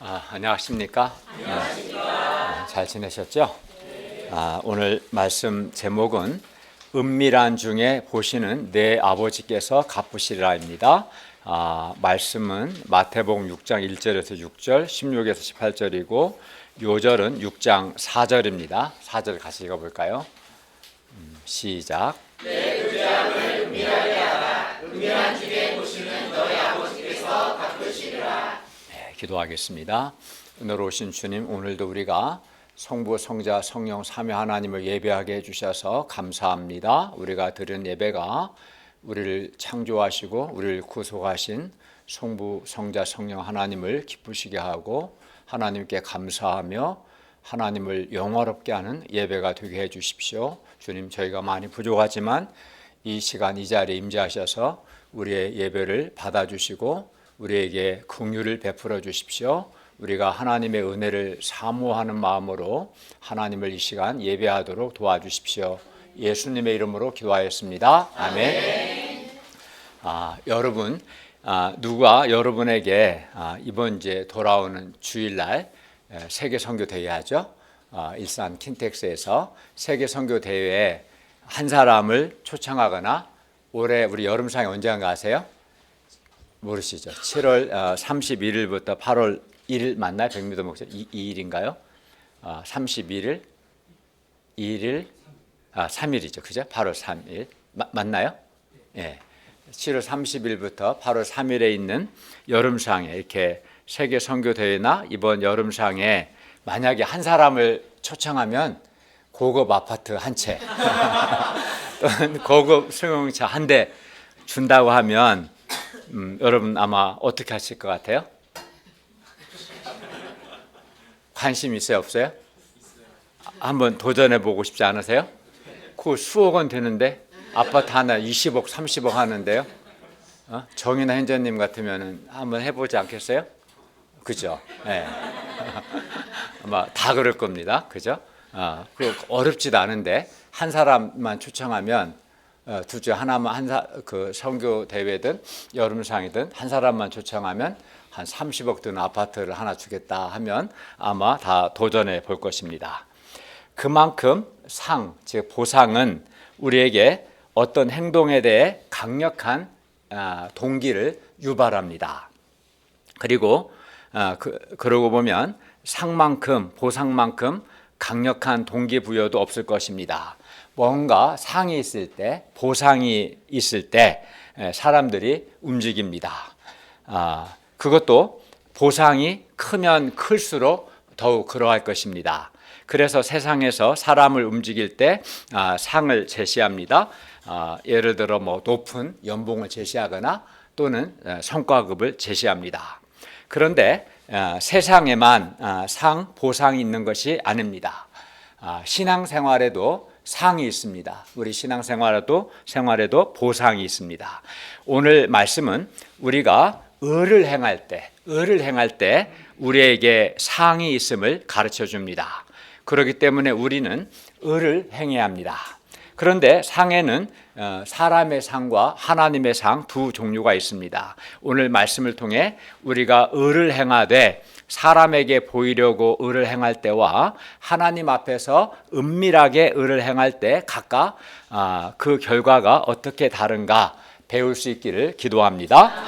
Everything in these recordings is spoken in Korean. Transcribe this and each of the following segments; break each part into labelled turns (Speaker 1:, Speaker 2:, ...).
Speaker 1: 안녕하십니까? 안녕하십니까? 잘 지내셨죠? 오늘 말씀 제목은 은밀한 중에 보시는 내 아버지께서 갚으시리라입니다. 말씀은 마태복음 6장 1절에서 6절, 16에서 18절이고 요절은 6장 4절입니다. 4절 같이 읽어볼까요? 시작.
Speaker 2: 내 의지함을 은밀하게 하라. 은밀한 중에 보시는 너의 아버지께서 갚으시리라.
Speaker 1: 기도하겠습니다. 오늘 오신 주님, 오늘도 우리가 성부, 성자, 성령 삼위 하나님을 예배하게 해주셔서 감사합니다. 우리가 드린 예배가 우리를 창조하시고 우리를 구속하신 성부, 성자, 성령 하나님을 기쁘시게 하고 하나님께 감사하며 하나님을 영화롭게 하는 예배가 되게 해주십시오. 주님, 저희가 많이 부족하지만 이 시간 이 자리에 임재하셔서 우리의 예배를 받아주시고 우리에게 긍휼을 베풀어 주십시오. 우리가 하나님의 은혜를 사모하는 마음으로 하나님을 이 시간 예배하도록 도와주십시오. 예수님의 이름으로 기도하였습니다. 아멘. 여러분, 누가 여러분에게 이번 이제 돌아오는 주일날 세계 선교 대회 하죠. 일산 킨텍스에서 세계 선교 대회에 한 사람을 초청하거나 올해 우리 여름상에 언제 한가 아세요? 모르시죠? 7월 31일부터 8월 1일 맞나요? 백미도 목사님 2일인가요? 31일, 2일, 3일이죠. 그죠? 8월 3일 맞나요? 예. 7월 30일부터 8월 3일에 있는 여름상에 이렇게 세계 선교 대회나 이번 여름상에 만약에 한 사람을 초청하면 고급 아파트 한 채 또는 고급 승용차 한 대 준다고 하면 여러분 아마 어떻게 하실 것 같아요? 관심 있어요, 없어요? 한번 도전해 보고 싶지 않으세요? 그 수억 원 되는데 아파트 하나 20억, 30억 하는데요. 정인아 행자님 같으면 한번 해보지 않겠어요? 그죠? 네. 아마 다 그럴 겁니다. 그죠? 그리고 어렵지도 않은데 한 사람만 초청하면 둘 중에 하나만 그 선교 대회든 여름상이든 한 사람만 초청하면 한 30억 드는 아파트를 하나 주겠다 하면 아마 다 도전해 볼 것입니다. 그만큼 즉 보상은 우리에게 어떤 행동에 대해 강력한 동기를 유발합니다. 그리고 그러고 보면 상만큼 보상만큼 강력한 동기부여도 없을 것입니다. 뭔가 상이 있을 때, 보상이 있을 때 사람들이 움직입니다. 그것도 보상이 크면 클수록 더욱 그러할 것입니다. 그래서 세상에서 사람을 움직일 때 상을 제시합니다. 예를 들어 뭐 높은 연봉을 제시하거나 또는 성과급을 제시합니다. 그런데 세상에만 보상이 있는 것이 아닙니다. 신앙생활에도 상이 있습니다. 우리 신앙생활에도 보상이 있습니다. 오늘 말씀은 우리가 의를 행할 때 우리에게 상이 있음을 가르쳐 줍니다. 그렇기 때문에 우리는 의를 행해야 합니다. 그런데 상에는 사람의 상과 하나님의 상 두 종류가 있습니다. 오늘 말씀을 통해 우리가 의를 행하되 사람에게 보이려고 의를 행할 때와 하나님 앞에서 은밀하게 의를 행할 때 각각 그 결과가 어떻게 다른가 배울 수 있기를 기도합니다.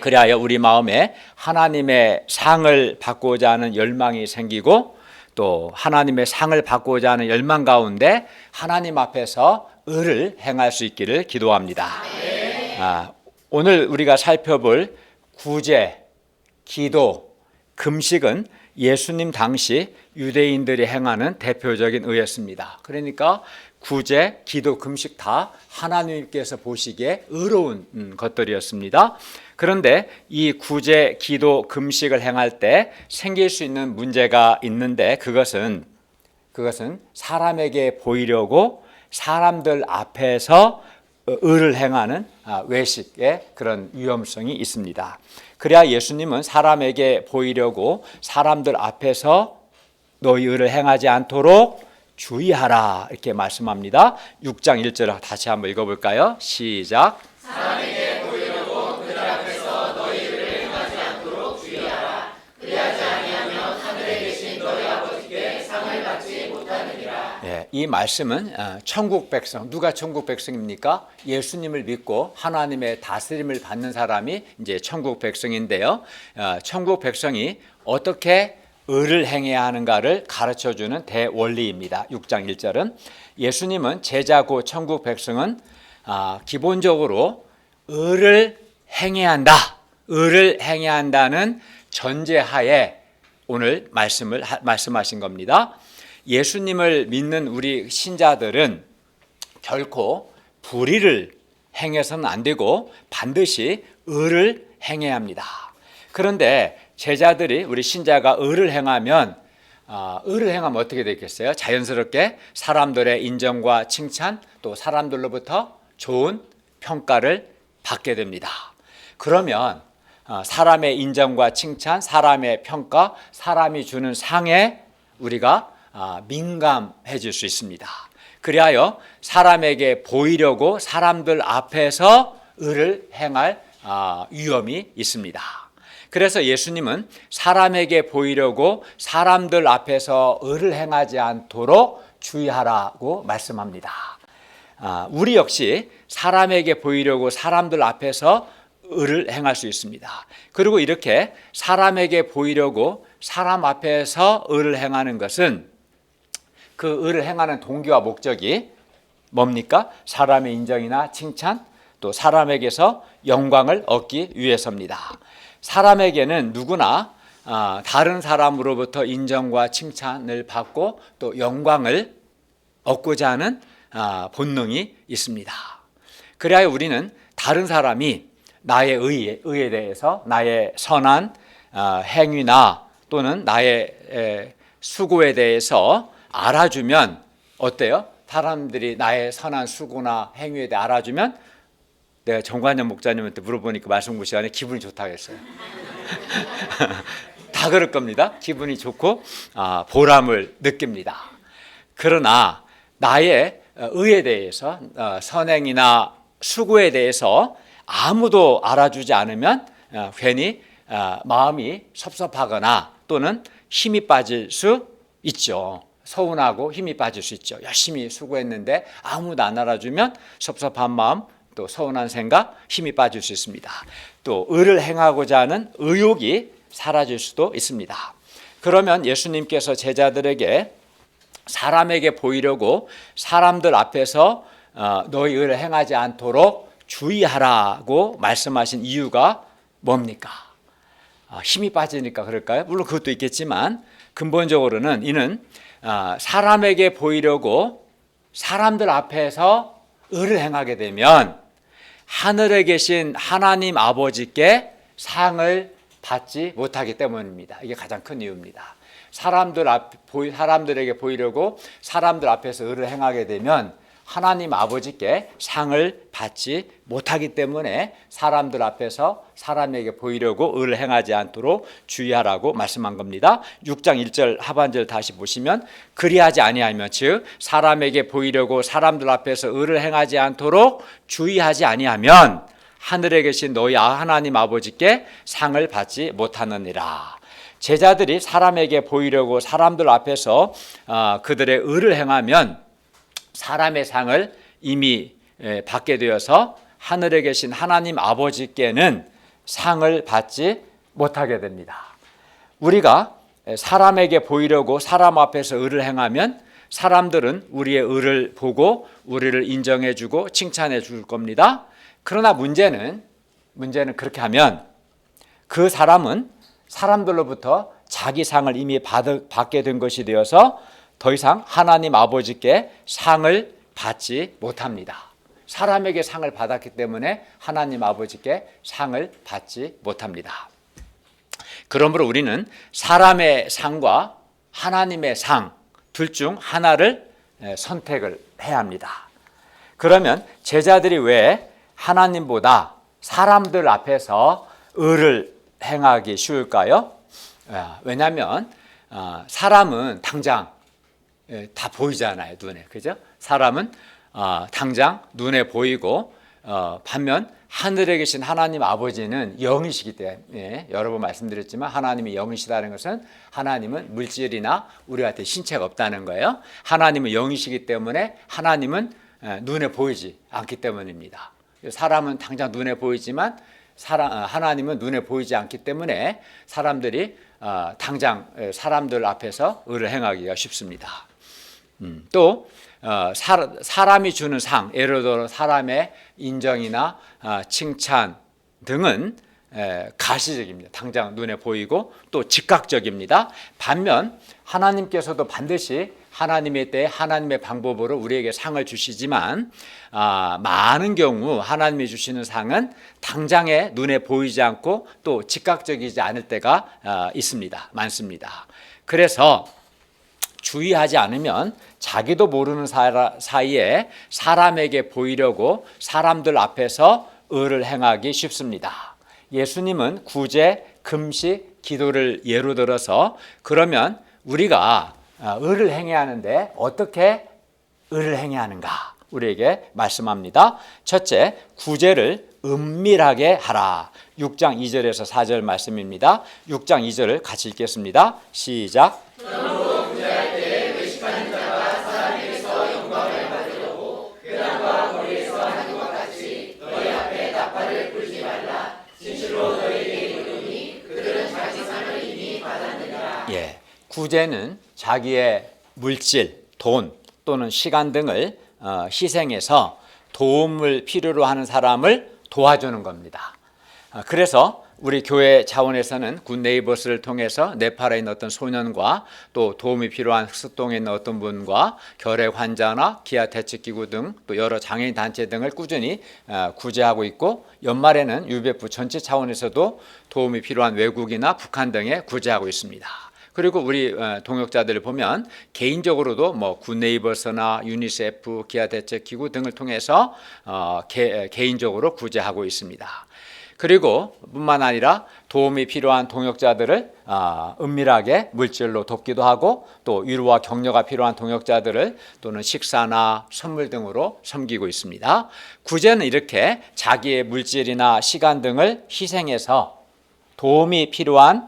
Speaker 1: 그리하여 우리 마음에 하나님의 상을 받고자 하는 열망이 생기고 또 하나님의 상을 받고자 하는 열망 가운데 하나님 앞에서 의를 행할 수 있기를 기도합니다. 오늘 우리가 살펴볼 구제, 기도, 금식은 예수님 당시 유대인들이 행하는 대표적인 의였습니다. 그러니까 구제, 기도, 금식 다 하나님께서 보시기에 의로운 것들이었습니다. 그런데 이 구제, 기도, 금식을 행할 때 생길 수 있는 문제가 있는데 그것은 사람에게 보이려고 사람들 앞에서 의를 행하는 외식의 그런 위험성이 있습니다. 그래야 예수님은 사람에게 보이려고 사람들 앞에서 너희 의를 행하지 않도록 주의하라 이렇게 말씀합니다. 6장 1절 다시 한번 읽어볼까요? 시작.
Speaker 2: 사람에게 보이려고 그들 앞에서 너희 의를 행하지 않도록 주의하라. 그리하지
Speaker 1: 예, 이 말씀은 천국 백성, 누가 천국 백성입니까? 예수님을 믿고 하나님의 다스림을 받는 사람이 이제 천국 백성인데요. 천국 백성이 어떻게 의를 행해야 하는가를 가르쳐주는 대원리입니다. 6장 1절은 예수님은 제자고 천국 백성은 기본적으로 의를 행해야 한다. 의를 행해야 한다는 전제하에 오늘 말씀하신 겁니다. 예수님을 믿는 우리 신자들은 결코 불의를 행해서는 안 되고 반드시 의를 행해야 합니다. 그런데 제자들이 우리 신자가 의를 행하면 어떻게 되겠어요? 자연스럽게 사람들의 인정과 칭찬 또 사람들로부터 좋은 평가를 받게 됩니다. 그러면 사람의 인정과 칭찬, 사람의 평가, 사람이 주는 상에 우리가 민감해질 수 있습니다. 그리하여 사람에게 보이려고 사람들 앞에서 의를 행할 위험이 있습니다. 그래서 예수님은 사람에게 보이려고 사람들 앞에서 의를 행하지 않도록 주의하라고 말씀합니다. 우리 역시 사람에게 보이려고 사람들 앞에서 의를 행할 수 있습니다. 그리고 이렇게 사람에게 보이려고 사람 앞에서 의를 행하는 것은 그 의를 행하는 동기와 목적이 뭡니까? 사람의 인정이나 칭찬 또 사람에게서 영광을 얻기 위해서입니다. 사람에게는 누구나 다른 사람으로부터 인정과 칭찬을 받고 또 영광을 얻고자 하는 본능이 있습니다. 그래야 우리는 다른 사람이 나의 의에 대해서 나의 선한 행위나 또는 나의 수고에 대해서 알아주면 어때요? 사람들이 나의 선한 수고나 행위에 대해 알아주면 내가 정관영 목사님한테 물어보니까 말씀 그 시간에 기분이 좋다고 했어요. 다 그럴 겁니다. 기분이 좋고 보람을 느낍니다. 그러나 나의 의에 대해서 선행이나 수고에 대해서 아무도 알아주지 않으면 괜히 마음이 섭섭하거나 또는 힘이 빠질 수 있죠. 서운하고 힘이 빠질 수 있죠. 열심히 수고했는데 아무도 안 알아주면 섭섭한 마음 또 서운한 생각, 힘이 빠질 수 있습니다. 또 의를 행하고자 하는 의욕이 사라질 수도 있습니다. 그러면 예수님께서 제자들에게 사람에게 보이려고 사람들 앞에서 너희 의를 행하지 않도록 주의하라고 말씀하신 이유가 뭡니까? 힘이 빠지니까 그럴까요? 물론 그것도 있겠지만 근본적으로는 이는 사람에게 보이려고 사람들 앞에서 의를 행하게 되면 하늘에 계신 하나님 아버지께 상을 받지 못하기 때문입니다. 이게 가장 큰 이유입니다. 사람들에게 보이려고 사람들 앞에서 의를 행하게 되면 하나님 아버지께 상을 받지 못하기 때문에 사람들 앞에서 사람에게 보이려고 의를 행하지 않도록 주의하라고 말씀한 겁니다. 6장 1절 하반절 다시 보시면 그리하지 아니하면 즉 사람에게 보이려고 사람들 앞에서 의를 행하지 않도록 주의하지 아니하면 하늘에 계신 너희 하나님 아버지께 상을 받지 못하느니라. 제자들이 사람에게 보이려고 사람들 앞에서 그들의 의를 행하면 사람의 상을 이미 받게 되어서 하늘에 계신 하나님 아버지께는 상을 받지 못하게 됩니다. 우리가 사람에게 보이려고 사람 앞에서 의를 행하면 사람들은 우리의 의를 보고 우리를 인정해 주고 칭찬해 줄 겁니다. 그러나 문제는 그렇게 하면 그 사람은 사람들로부터 자기 상을 이미 받게 된 것이 되어서 더 이상 하나님 아버지께 상을 받지 못합니다. 사람에게 상을 받았기 때문에 하나님 아버지께 상을 받지 못합니다. 그러므로 우리는 사람의 상과 하나님의 상 둘 중 하나를 선택을 해야 합니다. 그러면 제자들이 왜 하나님보다 사람들 앞에서 의를 행하기 쉬울까요? 왜냐하면 사람은 당장 다 보이잖아요, 눈에. 그죠? 사람은 당장 눈에 보이고 반면 하늘에 계신 하나님 아버지는 영이시기 때문에 여러 번 말씀드렸지만 하나님이 영이시다는 것은 하나님은 물질이나 우리 같은 신체가 없다는 거예요. 하나님은 영이시기 때문에 하나님은 눈에 보이지 않기 때문입니다. 사람은 당장 눈에 보이지만 하나님은 눈에 보이지 않기 때문에 사람들이 당장 사람들 앞에서 의를 행하기가 쉽습니다. 또 사람이 주는 상, 예를 들어 사람의 인정이나 칭찬 등은 가시적입니다. 당장 눈에 보이고 또 즉각적입니다. 반면 하나님께서도 반드시 하나님의 때에 하나님의 방법으로 우리에게 상을 주시지만 많은 경우 하나님이 주시는 상은 당장에 눈에 보이지 않고 또 즉각적이지 않을 때가 있습니다. 많습니다. 그래서 주의하지 않으면 자기도 모르는 사이에 사람에게 보이려고 사람들 앞에서 의를 행하기 쉽습니다. 예수님은 구제, 금식, 기도를 예로 들어서 그러면 우리가 의를 행해야 하는데 어떻게 의를 행해야 하는가 우리에게 말씀합니다. 첫째, 구제를 은밀하게 하라. 6장 2절에서 4절 말씀입니다. 6장 2절을 같이 읽겠습니다. 시작. 구제는 자기의 물질, 돈 또는 시간 등을 희생해서 도움을 필요로 하는 사람을 도와주는 겁니다. 그래서 우리 교회 차원에서는 굿네이버스를 통해서 네팔에 있는 어떤 소년과 또 도움이 필요한 흑석동에 있는 어떤 분과 결핵 환자나 기아 대책기구 등 또 여러 장애인 단체 등을 꾸준히 구제하고 있고 연말에는 유배부 전체 차원에서도 도움이 필요한 외국이나 북한 등에 구제하고 있습니다. 그리고 우리 동역자들을 보면 개인적으로도 뭐 굿네이버스나 유니세프, 기아 대책기구 등을 통해서 개인적으로 구제하고 있습니다. 그리고 뿐만 아니라 도움이 필요한 동역자들을 은밀하게 물질로 돕기도 하고 또 위로와 격려가 필요한 동역자들을 또는 식사나 선물 등으로 섬기고 있습니다. 구제는 이렇게 자기의 물질이나 시간 등을 희생해서 도움이 필요한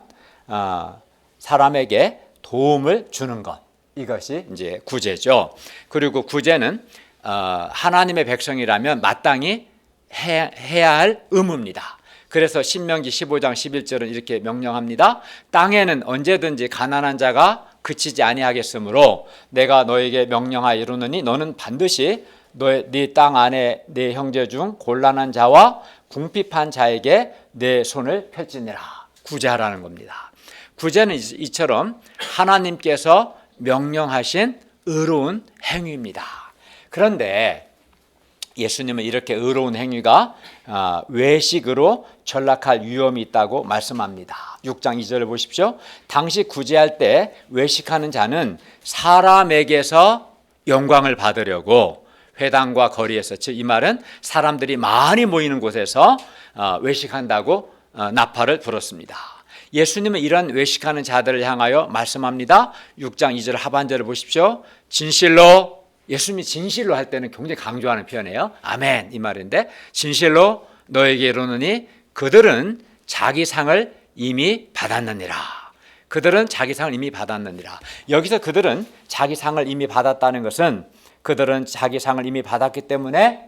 Speaker 1: 사람에게 도움을 주는 것, 이것이 이제 구제죠. 그리고 구제는 하나님의 백성이라면 마땅히 해야 할 의무입니다. 그래서 신명기 15장 11절은 이렇게 명령합니다. 땅에는 언제든지 가난한 자가 그치지 아니하겠으므로 내가 너에게 명령하여 이루느니 너는 반드시 네 땅 안에 네 형제 중 곤란한 자와 궁핍한 자에게 내 손을 펼지니라. 구제하라는 겁니다. 구제는 이처럼 하나님께서 명령하신 의로운 행위입니다. 그런데 예수님은 이렇게 의로운 행위가 외식으로 전락할 위험이 있다고 말씀합니다. 6장 2절을 보십시오. 당시 구제할 때 외식하는 자는 사람에게서 영광을 받으려고 회당과 거리에서, 즉 이 말은 사람들이 많이 모이는 곳에서 외식한다고 나팔을 불었습니다. 예수님은 이런 외식하는 자들을 향하여 말씀합니다. 6장 2절 하반절을 보십시오. 진실로, 예수님이 진실로 할 때는 굉장히 강조하는 표현이에요. 아멘 이 말인데, 진실로 너에게 이르노니 그들은 자기 상을 이미 받았느니라. 그들은 자기 상을 이미 받았느니라. 여기서 그들은 자기 상을 이미 받았다는 것은 그들은 자기 상을 이미 받았기 때문에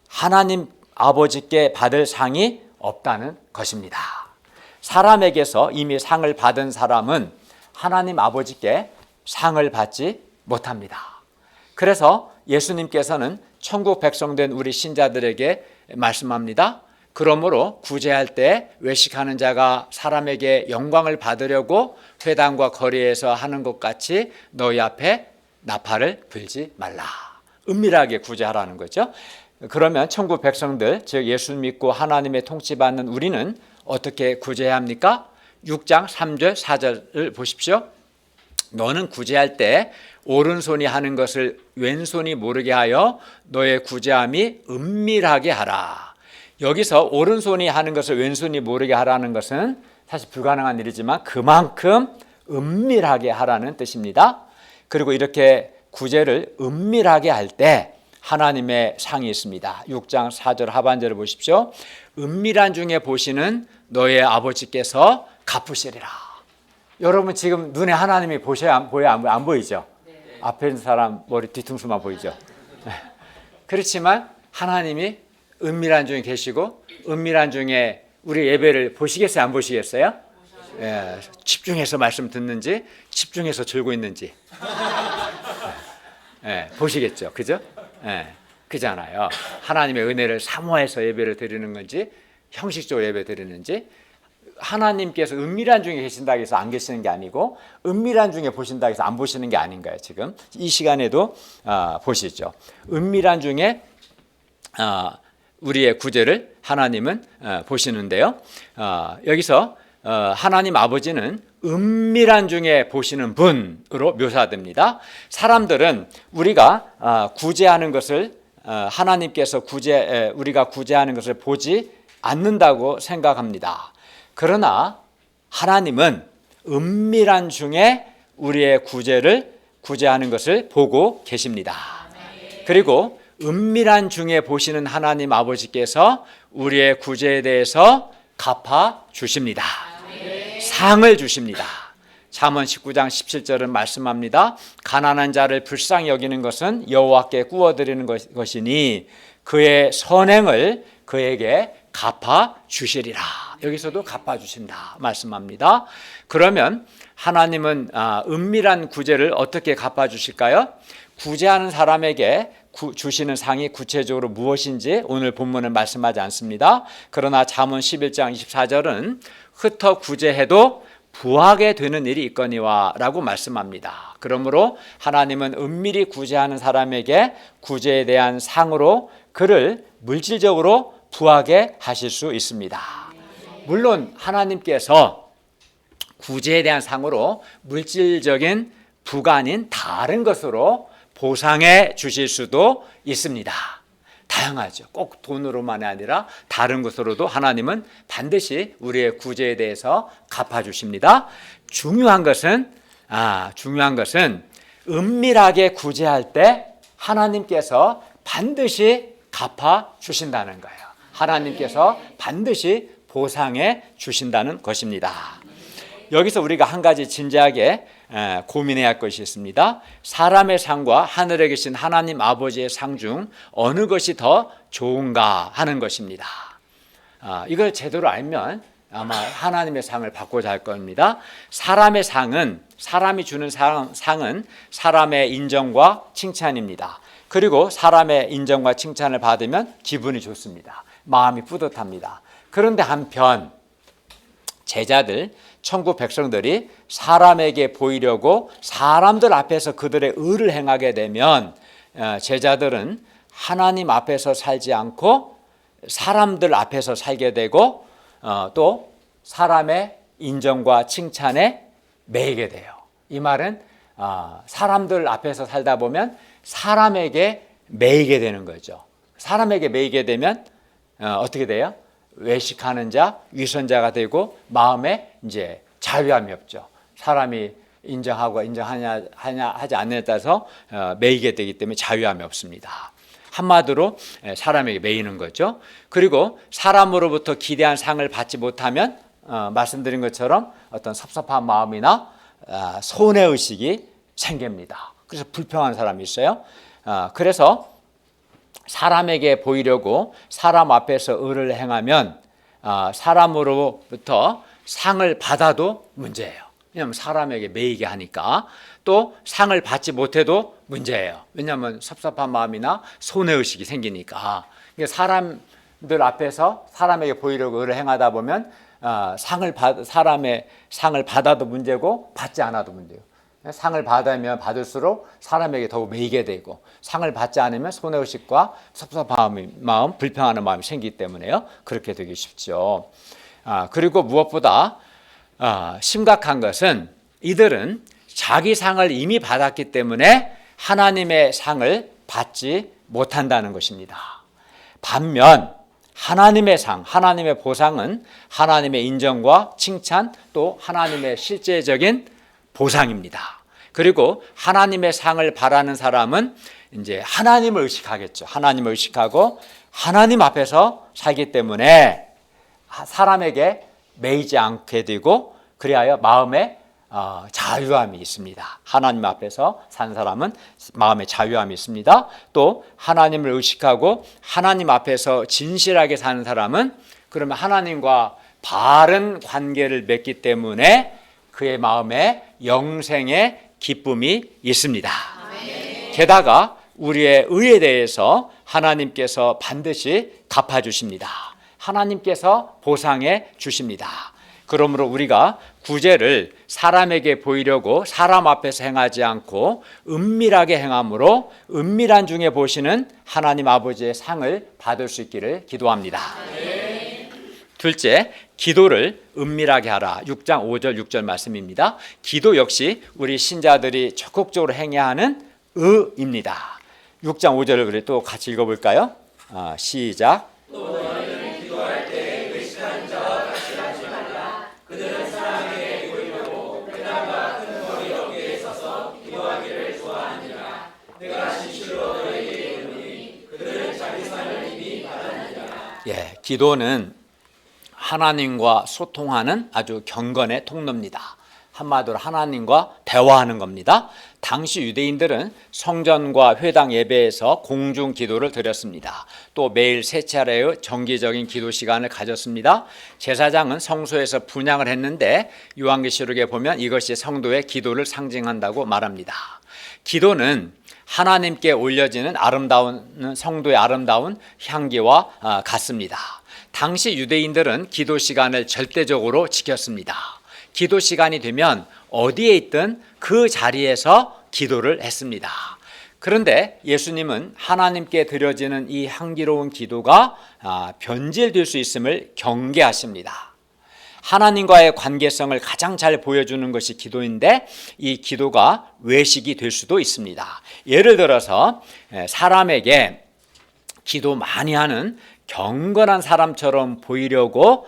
Speaker 1: 하나님 아버지께 받을 상이 없다는 것입니다. 사람에게서 이미 상을 받은 사람은 하나님 아버지께 상을 받지 못합니다. 그래서 예수님께서는 천국 백성된 우리 신자들에게 말씀합니다. 그러므로 구제할 때 외식하는 자가 사람에게 영광을 받으려고 회당과 거리에서 하는 것 같이 너희 앞에 나팔을 불지 말라. 은밀하게 구제하라는 거죠. 그러면 천국 백성들, 즉 예수 믿고 하나님의 통치받는 우리는 어떻게 구제해야 합니까? 6장 3절 4절을 보십시오. 너는 구제할 때 오른손이 하는 것을 왼손이 모르게 하여 너의 구제함이 은밀하게 하라. 여기서 오른손이 하는 것을 왼손이 모르게 하라는 것은 사실 불가능한 일이지만 그만큼 은밀하게 하라는 뜻입니다. 그리고 이렇게 구제를 은밀하게 할 때 하나님의 상이 있습니다. 6장 4절 하반절을 보십시오. 은밀한 중에 보시는 너의 아버지께서 갚으시리라. 여러분 지금 눈에 하나님이 보여요? 안 보이죠? 앞에 있는 사람 머리 뒤통수만 보이죠? 그렇지만 하나님이 은밀한 중에 계시고 은밀한 중에 우리 예배를 보시겠어요? 안 보시겠어요? 예, 집중해서 말씀 듣는지 집중해서 들고 있는지 예, 보시겠죠? 그죠? 예, 그잖아요. 하나님의 은혜를 사모해서 예배를 드리는 건지 형식적으로 예배 드리는지 하나님께서 은밀한 중에 계신다고 해서 안 계시는 게 아니고 은밀한 중에 보신다고 해서 안 보시는 게 아닌가요? 지금 이 시간에도 보시죠. 은밀한 중에 우리의 구제를 하나님은 보시는데요. 여기서 하나님 아버지는 은밀한 중에 보시는 분으로 묘사됩니다. 사람들은 우리가 구제하는 것을 하나님께서 우리가 구제하는 것을 보지 않는다고 생각합니다. 그러나 하나님은 은밀한 중에 우리의 구제하는 것을 보고 계십니다. 그리고 은밀한 중에 보시는 하나님 아버지께서 우리의 구제에 대해서 갚아 주십니다. 상을 주십니다. 잠언 19장 17절은 말씀합니다. 가난한 자를 불쌍히 여기는 것은 여호와께 구워드리는 것이니 그의 선행을 그에게 갚아 주시리라. 여기서도 갚아 주신다 말씀합니다. 그러면 하나님은 은밀한 구제를 어떻게 갚아 주실까요? 구제하는 사람에게 주시는 상이 구체적으로 무엇인지 오늘 본문은 말씀하지 않습니다. 그러나 잠언 11장 24절은 흩어 구제해도 부하게 되는 일이 있거니와 라고 말씀합니다. 그러므로 하나님은 은밀히 구제하는 사람에게 구제에 대한 상으로 그를 물질적으로 부하게 하실 수 있습니다. 물론 하나님께서 구제에 대한 상으로 물질적인 부가 아닌 다른 것으로 보상해 주실 수도 있습니다. 다양하죠. 꼭 돈으로만이 아니라 다른 것으로도 하나님은 반드시 우리의 구제에 대해서 갚아주십니다. 중요한 것은 은밀하게 구제할 때 하나님께서 반드시 갚아주신다는 거예요. 하나님께서 반드시 보상해 주신다는 것입니다. 여기서 우리가 한 가지 진지하게 고민해야 할 것이 있습니다. 사람의 상과 하늘에 계신 하나님 아버지의 상 중 어느 것이 더 좋은가 하는 것입니다. 이걸 제대로 알면 아마 하나님의 상을 받고자 할 겁니다. 사람의 상은 사람이 주는 상은 사람의 인정과 칭찬입니다. 그리고 사람의 인정과 칭찬을 받으면 기분이 좋습니다. 마음이 뿌듯합니다. 그런데 한편 제자들 천국 백성들이 사람에게 보이려고 사람들 앞에서 그들의 의를 행하게 되면 제자들은 하나님 앞에서 살지 않고 사람들 앞에서 살게 되고 또 사람의 인정과 칭찬에 매이게 돼요. 이 말은 사람들 앞에서 살다 보면 사람에게 매이게 되는 거죠. 사람에게 매이게 되면 어떻게 돼요? 외식하는 자, 위선자가 되고 마음에 이제 자유함이 없죠. 사람이 인정하고 하지 않는 데 따라서 매이게 되기 때문에 자유함이 없습니다. 한마디로 사람에게 매이는 거죠. 그리고 사람으로부터 기대한 상을 받지 못하면 말씀드린 것처럼 어떤 섭섭한 마음이나 손해의식이 생깁니다. 그래서 불평한 사람이 있어요. 그래서 사람에게 보이려고 사람 앞에서 의를 행하면 사람으로부터 상을 받아도 문제예요. 왜냐하면 사람에게 매이게 하니까. 또 상을 받지 못해도 문제예요. 왜냐하면 섭섭한 마음이나 손해의식이 생기니까. 사람들 앞에서 사람에게 보이려고 의를 행하다 보면 사람의 상을 받아도 문제고 받지 않아도 문제예요. 상을 받으면 받을수록 사람에게 더욱 매이게 되고 상을 받지 않으면 손해의식과 섭섭한 마음, 불평하는 마음이 생기기 때문에요. 그렇게 되기 쉽죠. 그리고 무엇보다 심각한 것은 이들은 자기 상을 이미 받았기 때문에 하나님의 상을 받지 못한다는 것입니다. 반면 하나님의 상, 하나님의 보상은 하나님의 인정과 칭찬 또 하나님의 실제적인 보상입니다. 그리고 하나님의 상을 바라는 사람은 이제 하나님을 의식하겠죠. 하나님을 의식하고 하나님 앞에서 살기 때문에 사람에게 매이지 않게 되고 그리하여 마음에 자유함이 있습니다. 하나님 앞에서 산 사람은 마음에 자유함이 있습니다. 또 하나님을 의식하고 하나님 앞에서 진실하게 사는 사람은 그러면 하나님과 바른 관계를 맺기 때문에 그의 마음에 영생의 기쁨이 있습니다. 게다가 우리의 의에 대해서 하나님께서 반드시 갚아주십니다. 하나님께서 보상해 주십니다. 그러므로 우리가 구제를 사람에게 보이려고 사람 앞에서 행하지 않고 은밀하게 행함으로 은밀한 중에 보시는 하나님 아버지의 상을 받을 수 있기를 기도합니다. 둘째, 기도를 은밀하게 하라. 6장 5절 6절 말씀입니다. 기도 역시 우리 신자들이 적극적으로 행해야 하는 의입니다. 6장 5절을 우리 또 같이 읽어볼까요? 시작.
Speaker 2: 또 너희는 기도할 때 의식하는 자와 같이 하지 말라. 그들은 사람에게 보이려고 회당과 큰 거리 어귀에 서서 기도하기를 좋아하느니라. 내가 진실로 너희에게 이르노니 그들은 자기 상을 이미 받았느니라.
Speaker 1: 예, 기도는 하나님과 소통하는 아주 경건의 통로입니다. 한마디로 하나님과 대화하는 겁니다. 당시 유대인들은 성전과 회당 예배에서 공중 기도를 드렸습니다. 또 매일 세 차례의 정기적인 기도 시간을 가졌습니다. 제사장은 성소에서 분향을 했는데 요한계시록에 보면 이것이 성도의 기도를 상징한다고 말합니다. 기도는 하나님께 올려지는 아름다운 성도의 아름다운 향기와 같습니다. 당시 유대인들은 기도 시간을 절대적으로 지켰습니다. 기도 시간이 되면 어디에 있든 그 자리에서 기도를 했습니다. 그런데 예수님은 하나님께 드려지는 이 향기로운 기도가 변질될 수 있음을 경계하십니다. 하나님과의 관계성을 가장 잘 보여주는 것이 기도인데 이 기도가 외식이 될 수도 있습니다. 예를 들어서 사람에게 기도 많이 하는 경건한 사람처럼 보이려고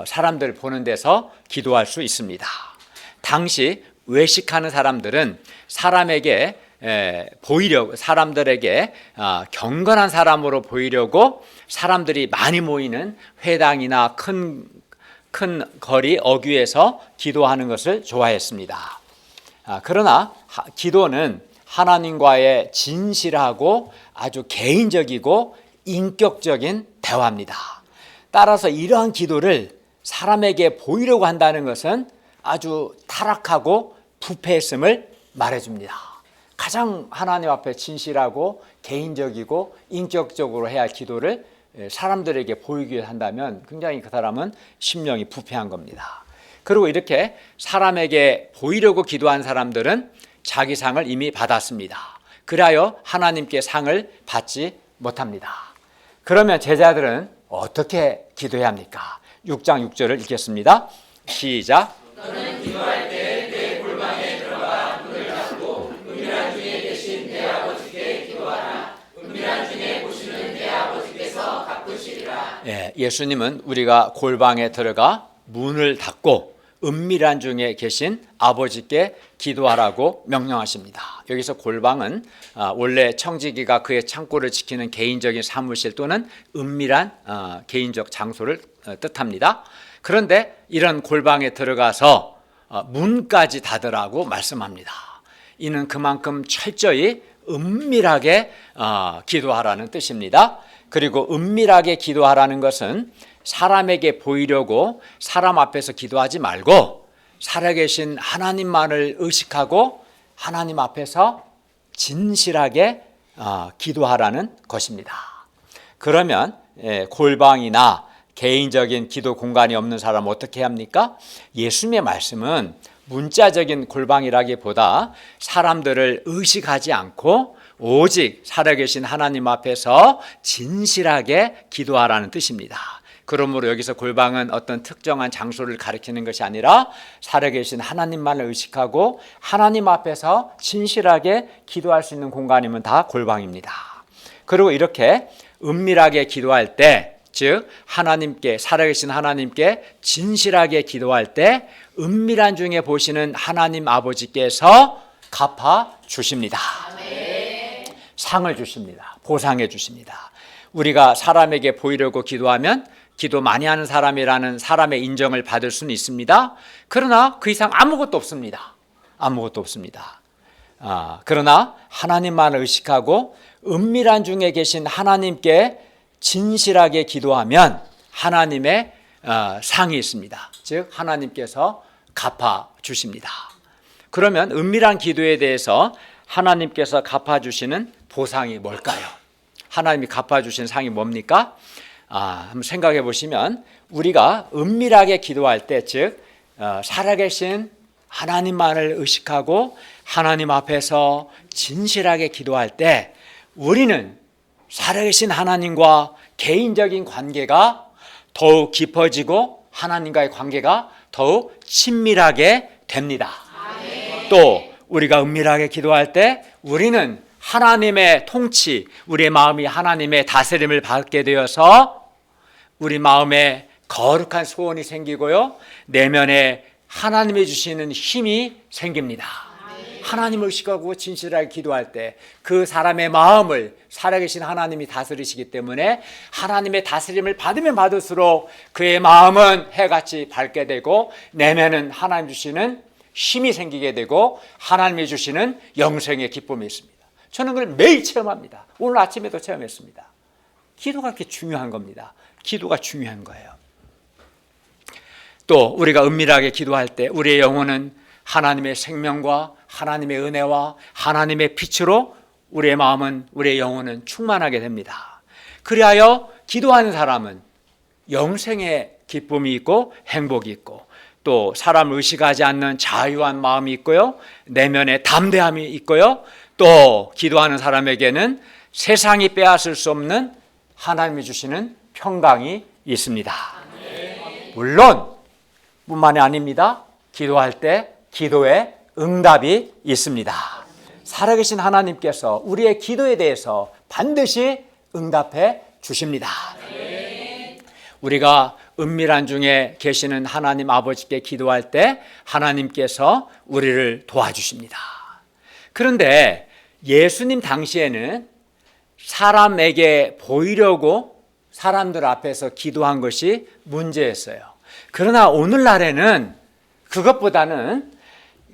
Speaker 1: 사람들 보는 데서 기도할 수 있습니다. 당시 외식하는 사람들은 사람에게 보이려고 사람들에게 경건한 사람으로 보이려고 사람들이 많이 모이는 회당이나 큰 거리 어귀에서 기도하는 것을 좋아했습니다. 그러나 기도는 하나님과의 진실하고 아주 개인적이고 인격적인 대화입니다. 따라서 이러한 기도를 사람에게 보이려고 한다는 것은 아주 타락하고 부패했음을 말해줍니다. 가장 하나님 앞에 진실하고 개인적이고 인격적으로 해야 할 기도를 사람들에게 보이기 위해 한다면 굉장히 그 사람은 심령이 부패한 겁니다. 그리고 이렇게 사람에게 보이려고 기도한 사람들은 자기 상을 이미 받았습니다. 그리하여 하나님께 상을 받지 못합니다. 그러면 제자들은 어떻게 기도해야 합니까? 6장 6절을 읽겠습니다. 시작.
Speaker 2: 너는 기도할 때 내 골방에 들어가 문을 닫고 은밀한 중에 계신 내 아버지께 기도하라. 은밀한 중에 보시는 내 아버지께서 갚으시리라.
Speaker 1: 예수님은 우리가 골방에 들어가 문을 닫고 은밀한 중에 계신 아버지께 기도하라고 명령하십니다. 여기서 골방은 원래 청지기가 그의 창고를 지키는 개인적인 사무실 또는 은밀한 개인적 장소를 뜻합니다. 그런데 이런 골방에 들어가서 문까지 닫으라고 말씀합니다. 이는 그만큼 철저히 은밀하게 기도하라는 뜻입니다. 그리고 은밀하게 기도하라는 것은 사람에게 보이려고 사람 앞에서 기도하지 말고 살아계신 하나님만을 의식하고 하나님 앞에서 진실하게 기도하라는 것입니다. 그러면 골방이나 개인적인 기도 공간이 없는 사람은 어떻게 해야 합니까? 예수님의 말씀은 문자적인 골방이라기보다 사람들을 의식하지 않고 오직 살아계신 하나님 앞에서 진실하게 기도하라는 뜻입니다. 그러므로 여기서 골방은 어떤 특정한 장소를 가리키는 것이 아니라 살아계신 하나님만을 의식하고 하나님 앞에서 진실하게 기도할 수 있는 공간이면 다 골방입니다. 그리고 이렇게 은밀하게 기도할 때, 즉 하나님께 살아계신 하나님께 진실하게 기도할 때 은밀한 중에 보시는 하나님 아버지께서 갚아 주십니다. 상을 주십니다. 보상해 주십니다. 우리가 사람에게 보이려고 기도하면 기도 많이 하는 사람이라는 사람의 인정을 받을 수는 있습니다. 그러나 그 이상 아무것도 없습니다. 아무것도 없습니다. 그러나 하나님만 의식하고 은밀한 중에 계신 하나님께 진실하게 기도하면 하나님의 상이 있습니다. 즉 하나님께서 갚아주십니다. 그러면 은밀한 기도에 대해서 하나님께서 갚아주시는 보상이 뭘까요? 하나님이 갚아주신 상이 뭡니까? 한번 생각해 보시면 우리가 은밀하게 기도할 때, 즉 살아계신 하나님만을 의식하고 하나님 앞에서 진실하게 기도할 때 우리는 살아계신 하나님과 개인적인 관계가 더욱 깊어지고 하나님과의 관계가 더욱 친밀하게 됩니다. 또 우리가 은밀하게 기도할 때 우리는 하나님의 통치, 우리의 마음이 하나님의 다스림을 받게 되어서 우리 마음에 거룩한 소원이 생기고요, 내면에 하나님이 주시는 힘이 생깁니다. 하나님을 의식하고 진실하게 기도할 때 그 사람의 마음을 살아계신 하나님이 다스리시기 때문에 하나님의 다스림을 받으면 받을수록 그의 마음은 해같이 밝게 되고 내면은 하나님 주시는 힘이 생기게 되고 하나님이 주시는 영생의 기쁨이 있습니다. 저는 그걸 매일 체험합니다. 오늘 아침에도 체험했습니다. 기도가 그렇게 중요한 겁니다. 기도가 중요한 거예요. 또 우리가 은밀하게 기도할 때 우리의 영혼은 하나님의 생명과 하나님의 은혜와 하나님의 빛으로 우리의 마음은, 우리의 영혼은 충만하게 됩니다. 그리하여 기도하는 사람은 영생의 기쁨이 있고 행복이 있고 또 사람을 의식하지 않는 자유한 마음이 있고요, 내면에 담대함이 있고요, 또 기도하는 사람에게는 세상이 빼앗을 수 없는 하나님이 주시는 평강이 있습니다. 물론 뿐만이 아닙니다. 기도할 때 기도에 응답이 있습니다. 살아계신 하나님께서 우리의 기도에 대해서 반드시 응답해 주십니다. 우리가 은밀한 중에 계시는 하나님 아버지께 기도할 때 하나님께서 우리를 도와주십니다. 그런데 예수님 당시에는 사람에게 보이려고 사람들 앞에서 기도한 것이 문제였어요. 그러나 오늘날에는 그것보다는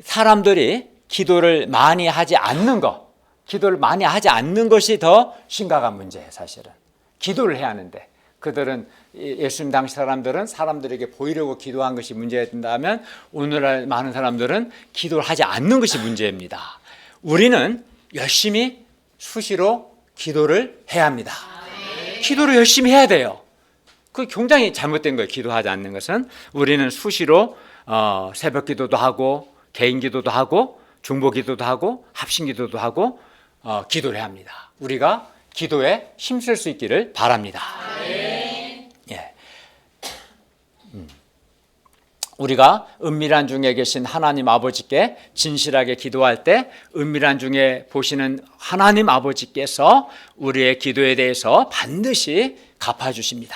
Speaker 1: 사람들이 기도를 많이 하지 않는 것, 기도를 많이 하지 않는 것이 더 심각한 문제예요. 사실은 기도를 해야 하는데 그들은, 예수님 당시 사람들은 사람들에게 보이려고 기도한 것이 문제된다면 오늘날 많은 사람들은 기도를 하지 않는 것이 문제입니다. 우리는 열심히 수시로 기도를 해야 합니다. 기도를 열심히 해야 돼요. 그 굉장히 잘못된 거예요. 기도하지 않는 것은. 우리는 수시로 새벽 기도도 하고 개인 기도도 하고 중보 기도도 하고 합심 기도도 하고 기도를 해야 합니다. 우리가 기도에 힘쓸 수 있기를 바랍니다. 예. 우리가 은밀한 중에 계신 하나님 아버지께 진실하게 기도할 때 은밀한 중에 보시는 하나님 아버지께서 우리의 기도에 대해서 반드시 갚아주십니다.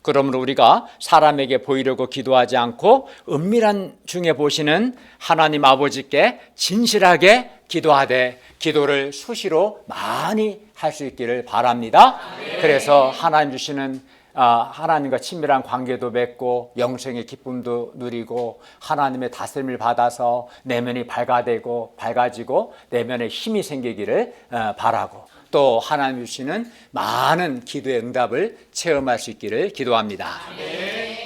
Speaker 1: 그러므로 우리가 사람에게 보이려고 기도하지 않고 은밀한 중에 보시는 하나님 아버지께 진실하게 기도하되 기도를 수시로 많이 할 수 있기를 바랍니다. 그래서 하나님 주시는 하나님과 친밀한 관계도 맺고 영생의 기쁨도 누리고 하나님의 다스림을 받아서 내면이 밝아지고 내면에 힘이 생기기를 바라고 또 하나님 주시는 많은 기도의 응답을 체험할 수 있기를 기도합니다.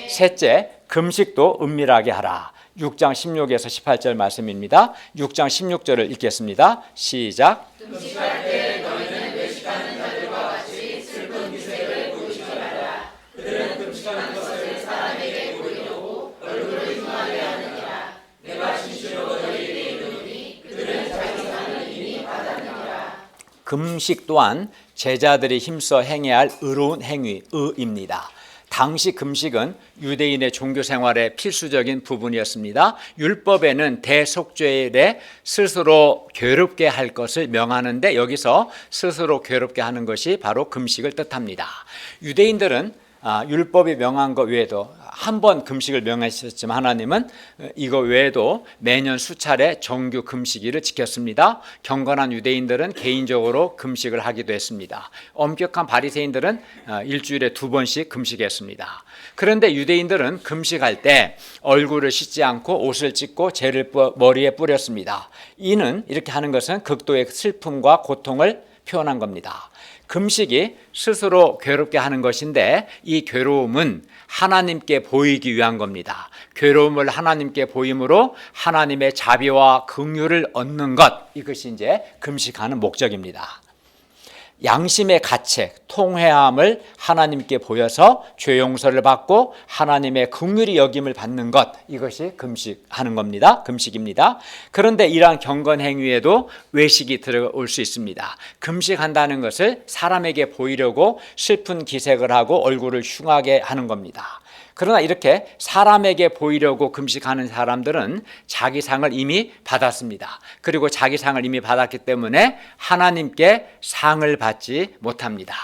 Speaker 1: 셋째, 금식도 은밀하게 하라. 6장 16에서 18절 말씀입니다. 6장 16절을 읽겠습니다. 시작. 금식할 때 너희는 외식하는 자들과 같이 슬픈 기색을 보이지 말라. 그들은 금식하는 것을 사람에게 보이려고 얼굴을 흉하게 하느니라. 내가 진실로 너희에게 이르노니 그들은 자기 상을 이미 받았느니라. 금식 또한 제자들이 힘써 행해야 할 의로운 행위입니다. 당시 금식은 유대인의 종교 생활의 필수적인 부분이었습니다. 율법에는 대속죄일에 스스로 괴롭게 할 것을 명하는데 여기서 스스로 괴롭게 하는 것이 바로 금식을 뜻합니다. 유대인들은 율법이 명한 것 외에도 한 번 금식을 명하셨지만 하나님은 이거 외에도 매년 수차례 정규 금식일을 지켰습니다. 경건한 유대인들은 개인적으로 금식을 하기도 했습니다. 엄격한 바리새인들은 일주일에 2번씩 금식했습니다. 그런데 유대인들은 금식할 때 얼굴을 씻지 않고 옷을 찢고 재를 머리에 뿌렸습니다. 이는 이렇게 하는 것은 극도의 슬픔과 고통을 표현한 겁니다. 금식이 스스로 괴롭게 하는 것인데 이 괴로움은 하나님께 보이기 위한 겁니다. 괴로움을 하나님께 보임으로 하나님의 자비와 긍휼을 얻는 것, 이것이 이제 금식하는 목적입니다. 양심의 가책, 통회함을 하나님께 보여서 죄 용서를 받고 하나님의 긍휼히 여김을 받는 것, 이것이 금식하는 겁니다. 금식입니다. 그런데 이러한 경건 행위에도 외식이 들어올 수 있습니다. 금식한다는 것을 사람에게 보이려고 슬픈 기색을 하고 얼굴을 흉하게 하는 겁니다. 그러나 이렇게 사람에게 보이려고 금식하는 사람들은 자기 상을 이미 받았습니다. 그리고 자기 상을 이미 받았기 때문에 하나님께 상을 받지 못합니다.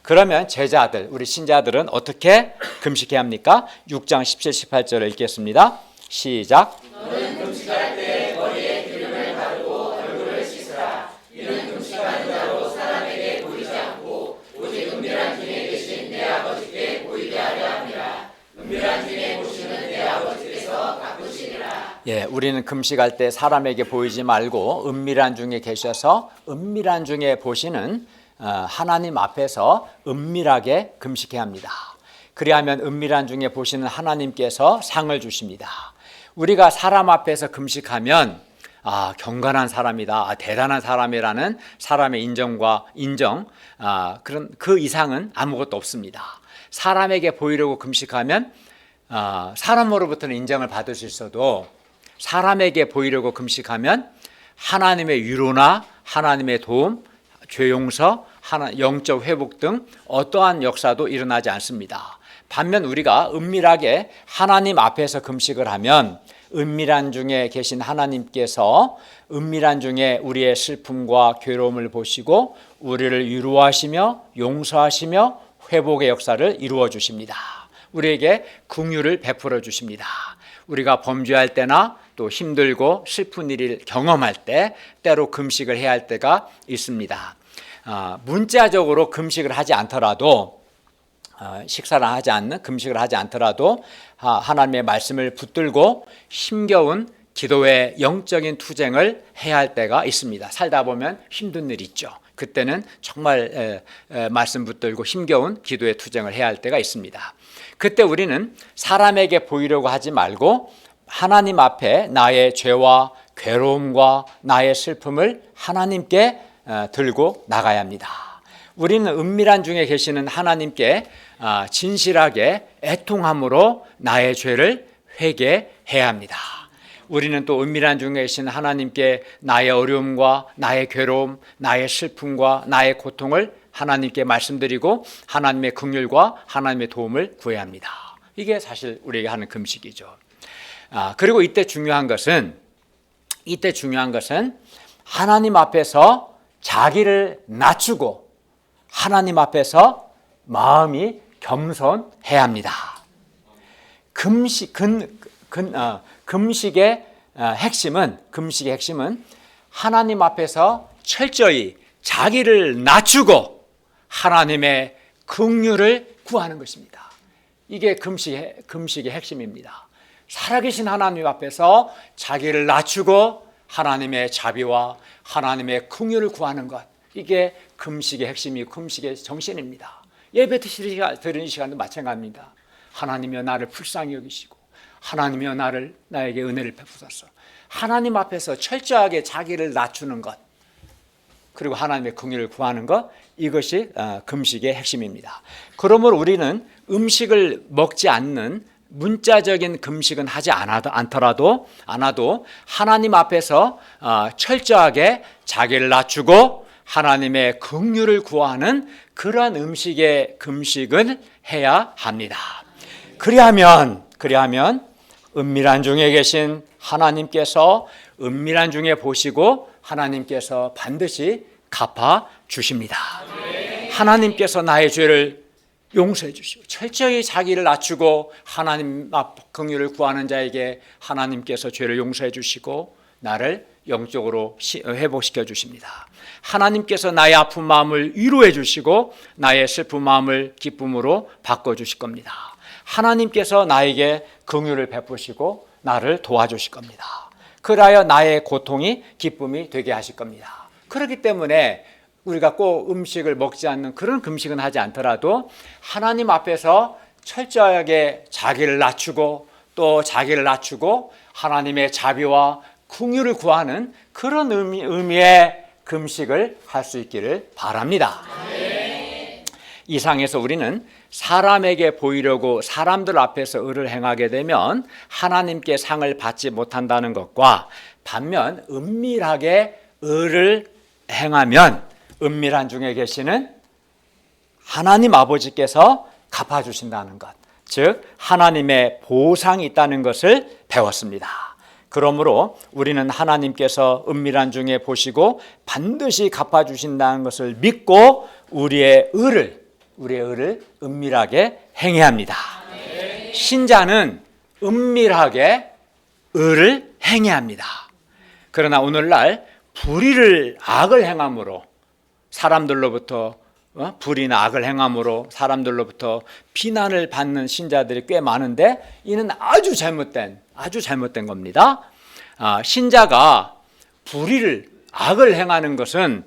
Speaker 1: 그러면 제자들, 우리 신자들은 어떻게 금식해야 합니까? 6장 17, 18절을 읽겠습니다. 시작.
Speaker 2: 너는 금식할 때 머리에 기름을 바르고 얼굴을 씻으라. 이는 금식하는 자로 사람에게 보이지 않고 오직 은밀한 중에 계신 내 아버지께 보이게 하려 함이라. 은밀한 중에 보시는 내 아버지께서 갚으시리라.
Speaker 1: 우리는 금식할 때 사람에게 보이지 말고 은밀한 중에 계셔서 은밀한 중에 보시는 하나님 앞에서 은밀하게 금식해야 합니다. 그리하면 은밀한 중에 보시는 하나님께서 상을 주십니다. 우리가 사람 앞에서 금식하면 경건한 사람이다, 대단한 사람이라는 사람의 인정, 그런 그 이상은 아무것도 없습니다. 사람에게 보이려고 금식하면 사람으로부터는 인정을 받을 수 있어도 사람에게 보이려고 금식하면 하나님의 위로나 하나님의 도움, 죄 용서, 영적 회복 등 어떠한 역사도 일어나지 않습니다. 반면 우리가 은밀하게 하나님 앞에서 금식을 하면 은밀한 중에 계신 하나님께서 은밀한 중에 우리의 슬픔과 괴로움을 보시고 우리를 위로하시며 용서하시며 회복의 역사를 이루어 주십니다. 우리에게 긍휼을 베풀어 주십니다. 우리가 범죄할 때나 또 힘들고 슬픈 일을 경험할 때 때로 금식을 해야 할 때가 있습니다. 문자적으로 금식을 하지 않더라도 식사를 하지 않는 금식을 하지 않더라도 하나님의 말씀을 붙들고 힘겨운 기도의 영적인 투쟁을 해야 할 때가 있습니다. 살다 보면 힘든 일이 있죠. 그때는 정말 말씀 붙들고 힘겨운 기도의 투쟁을 해야 할 때가 있습니다. 그때 우리는 사람에게 보이려고 하지 말고 하나님 앞에 나의 죄와 괴로움과 나의 슬픔을 하나님께 들고 나가야 합니다. 우리는 은밀한 중에 계시는 하나님께 진실하게 애통함으로 나의 죄를 회개해야 합니다. 우리는 또 은밀한 중에 계신 하나님께 나의 어려움과 나의 괴로움, 나의 슬픔과 나의 고통을 하나님께 말씀드리고 하나님의 긍휼과 하나님의 도움을 구해야 합니다. 이게 사실 우리에게 하는 금식이죠. 그리고 이때 중요한 것은 하나님 앞에서 자기를 낮추고 하나님 앞에서 마음이 겸손해야 합니다. 금식의 핵심은 하나님 앞에서 철저히 자기를 낮추고 하나님의 긍휼을 구하는 것입니다. 이게 금식의 핵심입니다. 살아계신 하나님 앞에서 자기를 낮추고 하나님의 자비와 하나님의 긍휼을 구하는 것, 이게 금식의 핵심이고 금식의 정신입니다. 예배 드리는 시간도 마찬가지입니다. 하나님이여 나를 불쌍히 여기시고 하나님이여 나에게 은혜를 베푸소서. 하나님 앞에서 철저하게 자기를 낮추는 것, 그리고 하나님의 긍휼을 구하는 것, 이것이 금식의 핵심입니다. 그러므로 우리는 음식을 먹지 않는 문자적인 금식은 하지 않아도 하나님 앞에서 철저하게 자기를 낮추고 하나님의 긍휼을 구하는 그러한 금식을 해야 합니다. 그리하면 은밀한 중에 계신 하나님께서 은밀한 중에 보시고 하나님께서 반드시 갚아 주십니다. 하나님께서 나의 죄를 용서해 주시고 철저히 자기를 낮추고 하나님 앞 긍휼을 구하는 자에게 하나님께서 죄를 용서해 주시고 나를 영적으로 회복시켜 주십니다. 하나님께서 나의 아픈 마음을 위로해 주시고 나의 슬픈 마음을 기쁨으로 바꿔 주실 겁니다. 하나님께서 나에게 긍휼을 베푸시고 나를 도와주실 겁니다. 그리하여 나의 고통이 기쁨이 되게 하실 겁니다. 그렇기 때문에 우리가 꼭 음식을 먹지 않는 그런 금식은 하지 않더라도 하나님 앞에서 철저하게 자기를 낮추고 또 자기를 낮추고 하나님의 자비와 긍휼을 구하는 그런 의미의 금식을 할 수 있기를 바랍니다. 이 상에서 우리는 사람에게 보이려고 사람들 앞에서 의를 행하게 되면 하나님께 상을 받지 못한다는 것과 반면 은밀하게 의를 행하면 은밀한 중에 계시는 하나님 아버지께서 갚아주신다는 것, 즉 하나님의 보상이 있다는 것을 배웠습니다. 그러므로 우리는 하나님께서 은밀한 중에 보시고 반드시 갚아주신다는 것을 믿고 우리의 의를 은밀하게 행해야 합니다. 신자는 은밀하게 의를 행해야 합니다. 그러나 오늘날 불의를 악을 행함으로 사람들로부터 불의나 악을 행함으로 사람들로부터 비난을 받는 신자들이 꽤 많은데 이는 아주 잘못된 겁니다. 신자가 불의를 악을 행하는 것은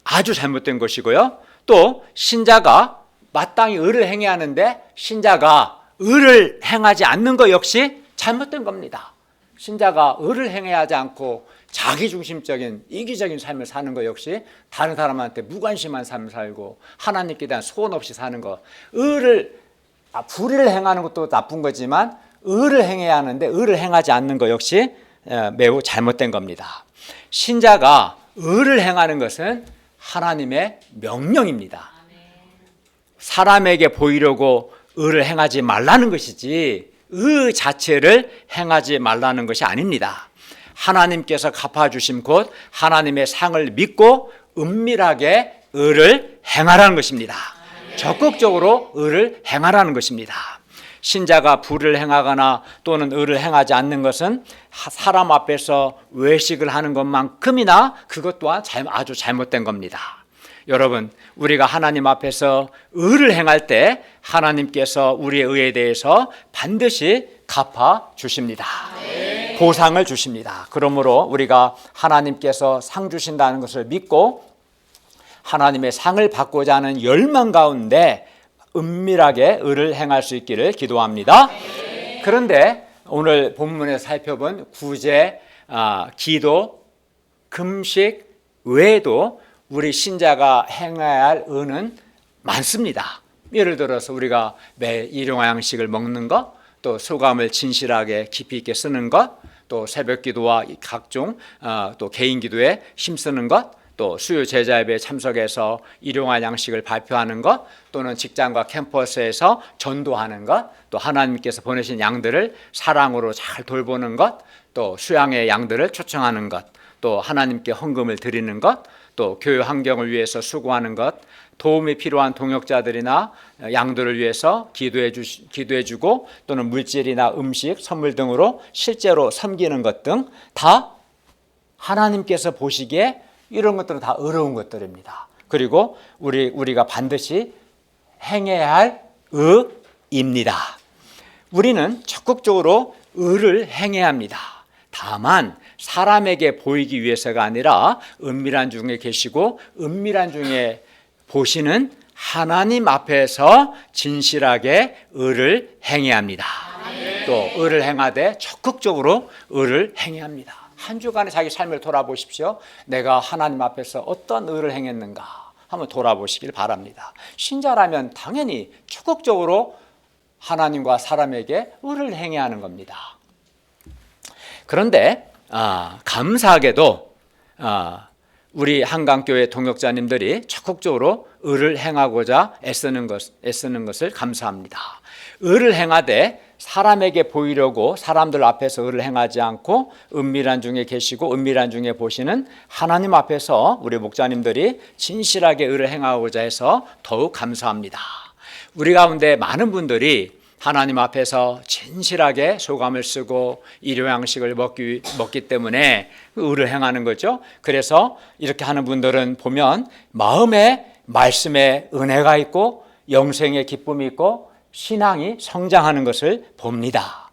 Speaker 1: 아주 잘못된 것이고요. 또 신자가 마땅히 의를 행해야 하는데 신자가 의를 행하지 않는 것 역시 잘못된 겁니다. 신자가 의를 행해야 하지 않고 자기중심적인 이기적인 삶을 사는 것 역시 다른 사람한테 무관심한 삶을 살고 하나님께 대한 소원 없이 사는 것, 불의를 행하는 것도 나쁜 거지만 의를 행해야 하는데 의를 행하지 않는 것 역시 매우 잘못된 겁니다. 신자가 의를 행하는 것은 하나님의 명령입니다. 사람에게 보이려고 의를 행하지 말라는 것이지 의 자체를 행하지 말라는 것이 아닙니다. 하나님께서 갚아주심 곧 하나님의 상을 믿고 은밀하게 의를 행하라는 것입니다. 적극적으로 의를 행하라는 것입니다. 신자가 불을 행하거나 또는 의를 행하지 않는 것은 사람 앞에서 외식을 하는 것만큼이나 그것 또한 아주 잘못된 겁니다. 여러분, 우리가 하나님 앞에서 의를 행할 때 하나님께서 우리의 의에 대해서 반드시 갚아 주십니다. 보상을 주십니다. 그러므로 우리가 하나님께서 상 주신다는 것을 믿고 하나님의 상을 받고자 하는 열망 가운데 은밀하게 의를 행할 수 있기를 기도합니다. 그런데 오늘 본문에서 살펴본 구제, 기도, 금식 외에도 우리 신자가 행해야 할 의는 많습니다. 예를 들어서 우리가 매일 일용할 양식을 먹는 것, 또 소감을 진실하게 깊이 있게 쓰는 것, 또 새벽 기도와 각종 또 개인 기도에 힘쓰는 것, 또 수요 제자예배에 참석해서 일용할 양식을 발표하는 것, 또는 직장과 캠퍼스에서 전도하는 것, 또 하나님께서 보내신 양들을 사랑으로 잘 돌보는 것, 또 수양의 양들을 초청하는 것, 또 하나님께 헌금을 드리는 것, 또 교회 환경을 위해서 수고하는 것, 도움이 필요한 동역자들이나 양들을 위해서 기도해주고 또는 물질이나 음식, 선물 등으로 실제로 섬기는 것 등 다 하나님께서 보시기에 이런 것들은 다 어려운 것들입니다. 그리고 우리가 반드시 행해야 할 의입니다. 우리는 적극적으로 의를 행해야 합니다. 다만 사람에게 보이기 위해서가 아니라 은밀한 중에 계시고 은밀한 중에 보시는 하나님 앞에서 진실하게 의를 행해야 합니다. 또 의를 행하되 적극적으로 의를 행해야 합니다. 한 주간의 자기 삶을 돌아보십시오. 내가 하나님 앞에서 어떤 의를 행했는가 한번 돌아보시길 바랍니다. 신자라면 당연히 적극적으로 하나님과 사람에게 의를 행해야 하는 겁니다. 그런데 감사하게도 우리 한강교회 동역자님들이 적극적으로 의를 행하고자 애쓰는 것을 감사합니다. 의를 행하되 사람에게 보이려고 사람들 앞에서 의를 행하지 않고 은밀한 중에 계시고 은밀한 중에 보시는 하나님 앞에서 우리 목자님들이 진실하게 의를 행하고자 해서 더욱 감사합니다. 우리 가운데 많은 분들이 하나님 앞에서 진실하게 소감을 쓰고 일용양식을 먹기 때문에 의를 행하는 거죠. 그래서 이렇게 하는 분들은 보면 마음에 말씀에 은혜가 있고 영생의 기쁨이 있고 신앙이 성장하는 것을 봅니다.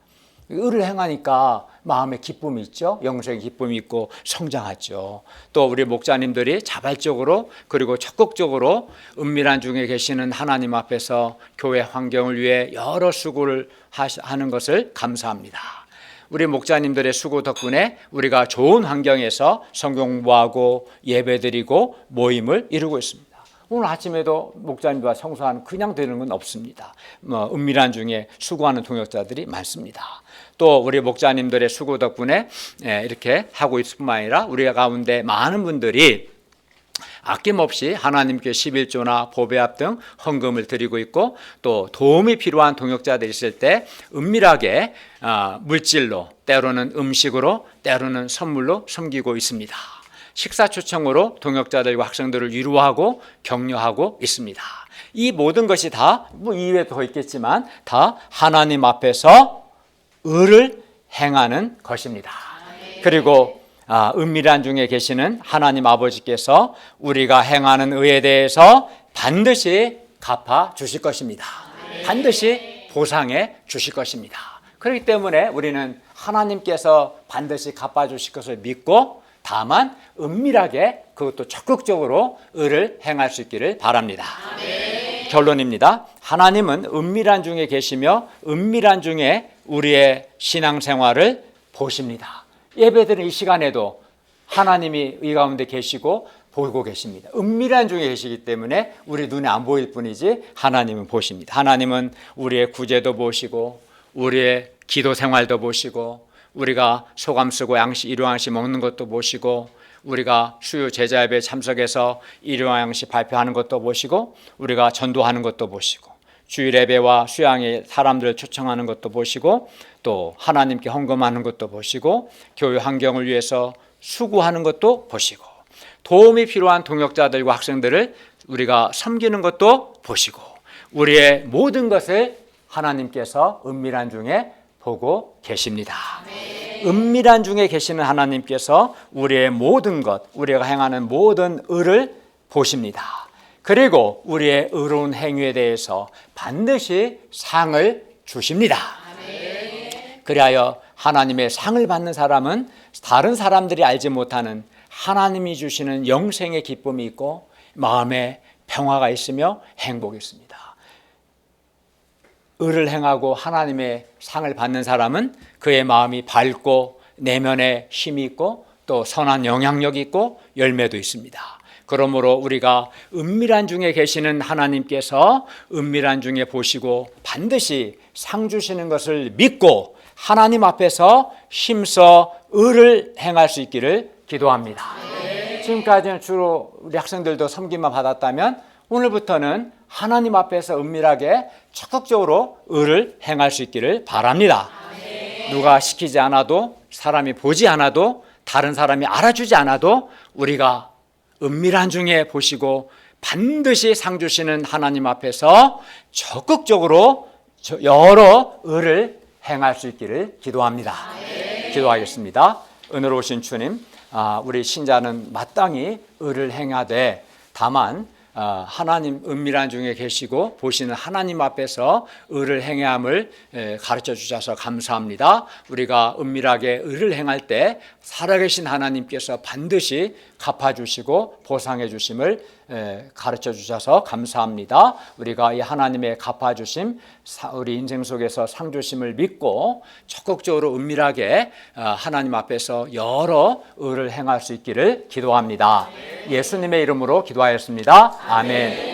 Speaker 1: 의를 행하니까 마음에 기쁨이 있죠. 영생의 기쁨이 있고 성장하죠. 또 우리 목자님들이 자발적으로 그리고 적극적으로 은밀한 중에 계시는 하나님 앞에서 교회 환경을 위해 여러 수고를 하는 것을 감사합니다. 우리 목자님들의 수고 덕분에 우리가 좋은 환경에서 성경 공부하고 예배드리고 모임을 이루고 있습니다. 오늘 아침에도 목자님과 성수하는 그냥 되는 건 없습니다. 은밀한 중에 수고하는 동역자들이 많습니다. 또 우리 목자님들의 수고 덕분에 이렇게 하고 있을 뿐만 아니라 우리 가운데 많은 분들이 아낌없이 하나님께 11조나 보배합 등 헌금을 드리고 있고 또 도움이 필요한 동역자들이 있을 때 은밀하게 물질로 때로는 음식으로 때로는 선물로 섬기고 있습니다. 식사 초청으로 동역자들과 학생들을 위로하고 격려하고 있습니다. 이 모든 것이 다 이외에 더 있겠지만 다 하나님 앞에서 의를 행하는 것입니다. 그리고 은밀한 중에 계시는 하나님 아버지께서 우리가 행하는 의에 대해서 반드시 갚아 주실 것입니다. 반드시 보상해 주실 것입니다. 그렇기 때문에 우리는 하나님께서 반드시 갚아 주실 것을 믿고 다만 은밀하게 그것도 적극적으로 의를 행할 수 있기를 바랍니다. 결론입니다. 하나님은 은밀한 중에 계시며 은밀한 중에 우리의 신앙생활을 보십니다. 예배드리는 이 시간에도 하나님이 이 가운데 계시고 보고 계십니다. 은밀한 중에 계시기 때문에 우리 눈에 안 보일 뿐이지 하나님은 보십니다. 하나님은 우리의 구제도 보시고 우리의 기도 생활도 보시고 우리가 소감 쓰고 일용양식 먹는 것도 보시고 우리가 수요 제자예배에 참석해서 일용양식 발표하는 것도 보시고 우리가 전도하는 것도 보시고 주일 예배와 수양에 사람들을 초청하는 것도 보시고 또 하나님께 헌금하는 것도 보시고 교회 환경을 위해서 수고하는 것도 보시고 도움이 필요한 동역자들과 학생들을 우리가 섬기는 것도 보시고 우리의 모든 것을 하나님께서 은밀한 중에 보고 계십니다. 은밀한 중에 계시는 하나님께서 우리의 모든 것, 우리가 행하는 모든 의를 보십니다. 그리고 우리의 의로운 행위에 대해서 반드시 상을 주십니다. 그리하여 하나님의 상을 받는 사람은 다른 사람들이 알지 못하는 하나님이 주시는 영생의 기쁨이 있고 마음에 평화가 있으며 행복이 있습니다. 의를 행하고 하나님의 상을 받는 사람은 그의 마음이 밝고 내면에 힘이 있고 또 선한 영향력이 있고 열매도 있습니다. 그러므로 우리가 은밀한 중에 계시는 하나님께서 은밀한 중에 보시고 반드시 상 주시는 것을 믿고 하나님 앞에서 힘써 의를 행할 수 있기를 기도합니다. 지금까지는 주로 우리 학생들도 섬김만 받았다면 오늘부터는 하나님 앞에서 은밀하게 적극적으로 의를 행할 수 있기를 바랍니다. 누가 시키지 않아도 사람이 보지 않아도 다른 사람이 알아주지 않아도 우리가 은밀한 중에 보시고 반드시 상 주시는 하나님 앞에서 적극적으로 여러 의를 행할 수 있기를 기도합니다. 기도하겠습니다. 은혜로우신 주님, 우리 신자는 마땅히 의를 행하되 다만 하나님 은밀한 중에 계시고 보시는 하나님 앞에서 의를 행해야 함을 가르쳐 주셔서 감사합니다. 우리가 은밀하게 의를 행할 때 살아계신 하나님께서 반드시 갚아주시고 보상해 주심을 가르쳐 주셔서 감사합니다. 우리가 이 하나님의 갚아주심, 우리 인생 속에서 상 주심을 믿고 적극적으로 은밀하게 하나님 앞에서 여러 의를 행할 수 있기를 기도합니다. 예수님의 이름으로 기도하였습니다. 아멘.